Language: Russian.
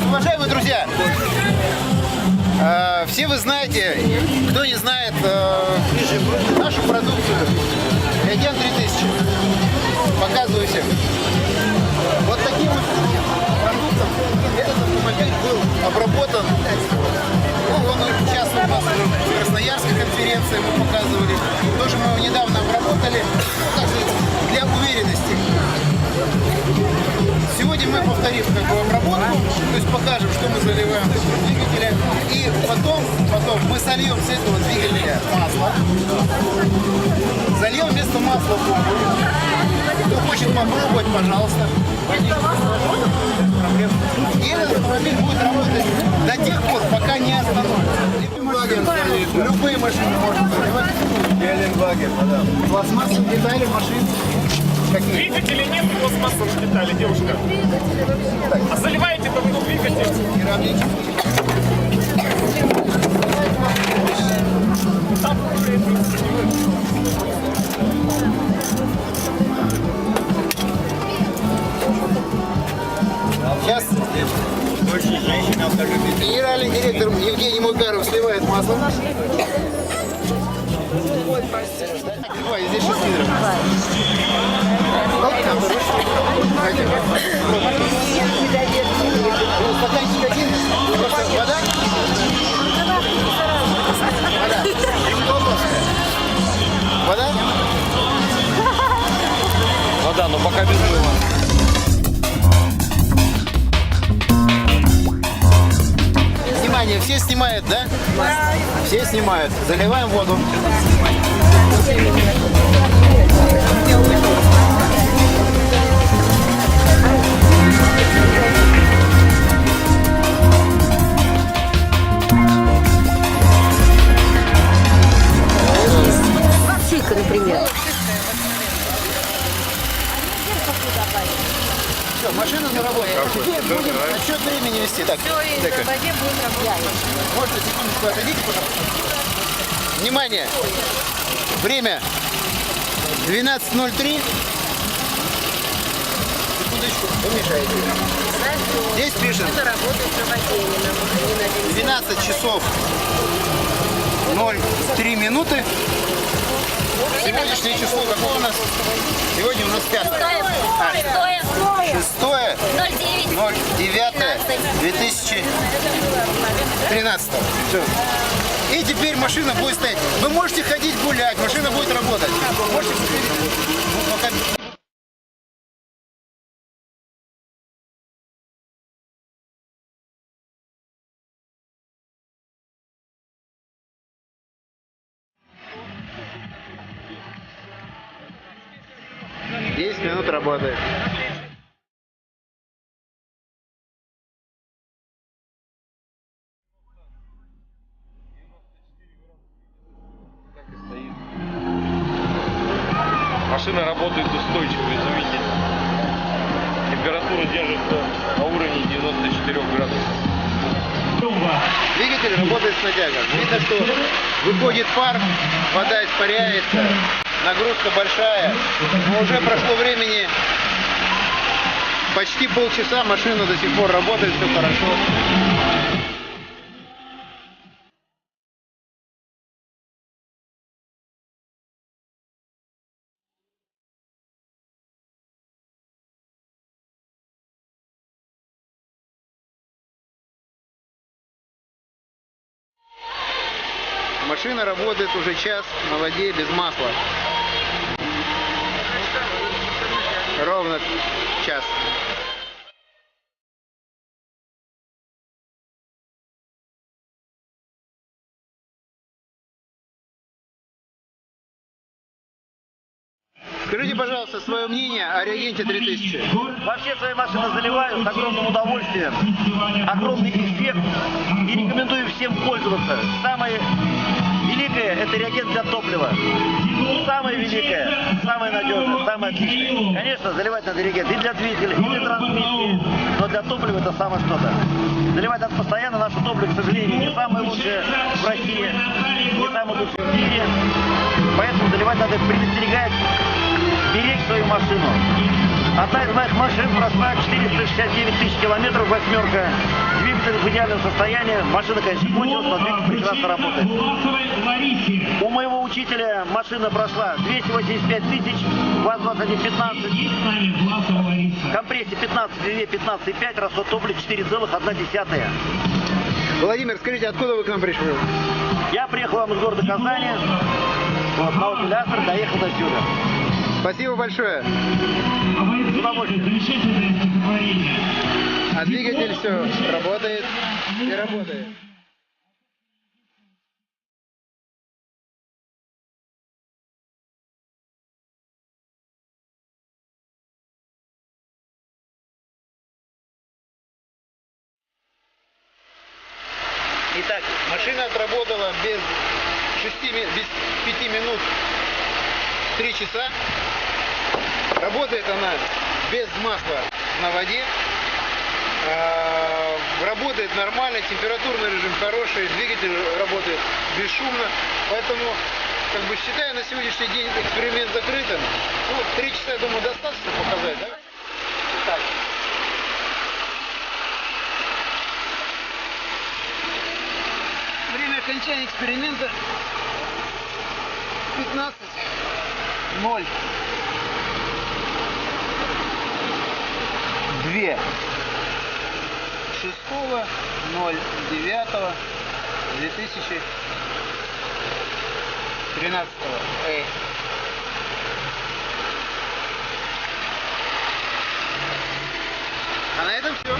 Уважаемые друзья, все вы знаете, кто не знает нашу продукцию Легенд 3000. Показываю всем. Вот таким вот продуктом этот автомобиль был обработан. Ну, он участвовал у нас в Красноярской конференции, мы показывали. Тоже мы его недавно обработали, для уверенности. Сегодня мы повторим обработку, то есть покажем, что мы заливаем в двигателя. И потом мы сольем с этого двигателя масло. Зальем вместо масла бомбу. Кто хочет попробовать, пожалуйста. И этот автомобиль будет работать до тех пор, пока не остановится. Любые машины можно заливать. Пластмассовые детали машин. Двигателя нет пластмассовых деталей, девушка. А заливаете только двигатель. Сейчас генеральный директор Евгений Макаров сливает масло. Ой, здесь 6 литров. Стаканчик один, просто вода. Вода? Вода, но пока без мыла. Внимание, все снимают, да? Все снимают. Заливаем воду. Вовчика, например. Все, машина заработала. Теперь будем отсчет времени вести. Так, можно секундочку отойдите, пожалуйста. Внимание! Время 12:03. Секундочку, вы мешаете. Здесь пишет 12 часов 03 минуты. Сегодняшнее число какое у нас? Сегодня у нас 5. 6.09.2013. Все. И теперь машина будет стоять. Вы можете ходить гулять, машина будет работать. Можете... Десять минут работает. Машина работает устойчиво, изумительно. Температура держится на уровне 94 градусов. Двигатель работает с натягом. Видно, что выходит пар, вода испаряется, нагрузка большая. Но уже прошло времени почти полчаса, машина до сих пор работает, все хорошо. Машина работает уже час на воде без масла. Ровно час. Скажите, пожалуйста, свое мнение о реагенте 3000. Вообще свои машины заливаю с огромным удовольствием. Огромный эффект. И рекомендую всем пользоваться. Самое великое — это реагент для топлива. Самое великое, самое надежное, самое отличное. Конечно, заливать надо реагент и для двигателя, и для трансмиссии. Но для топлива это самое что-то. Заливать надо постоянно. Наше топливо, к сожалению, не самое лучшее в России, не самое лучшее в мире. Поэтому заливать надо предостерегать, беречь свою машину. Одна из моих машин прошла 469 тысяч километров, восьмерка. Двигатель в идеальном состоянии. Машина, конечно, кончилась, но двигатель прекрасно работает. У моего учителя машина прошла 285 тысяч, ВАЗ-2115. Компрессия 15, 15,5, расход топлива 4,1. Владимир, скажите, откуда вы к нам пришли? Я приехал вам из города Казани, вот, на Opel Astra, доехал до сюда. Спасибо большое. С удовольствием. А двигатель все работает и работает. Итак, машина отработала без 5 минут 3 часа. Работает она без масла на воде. Работает нормально, температурный режим хороший, двигатель работает бесшумно. Поэтому, как бы, считаю на сегодняшний день эксперимент закрытым. Ну, 3 часа, я думаю, достаточно показать, да? Так. Время окончания эксперимента 15:02. 6.09.2013. А на этом все.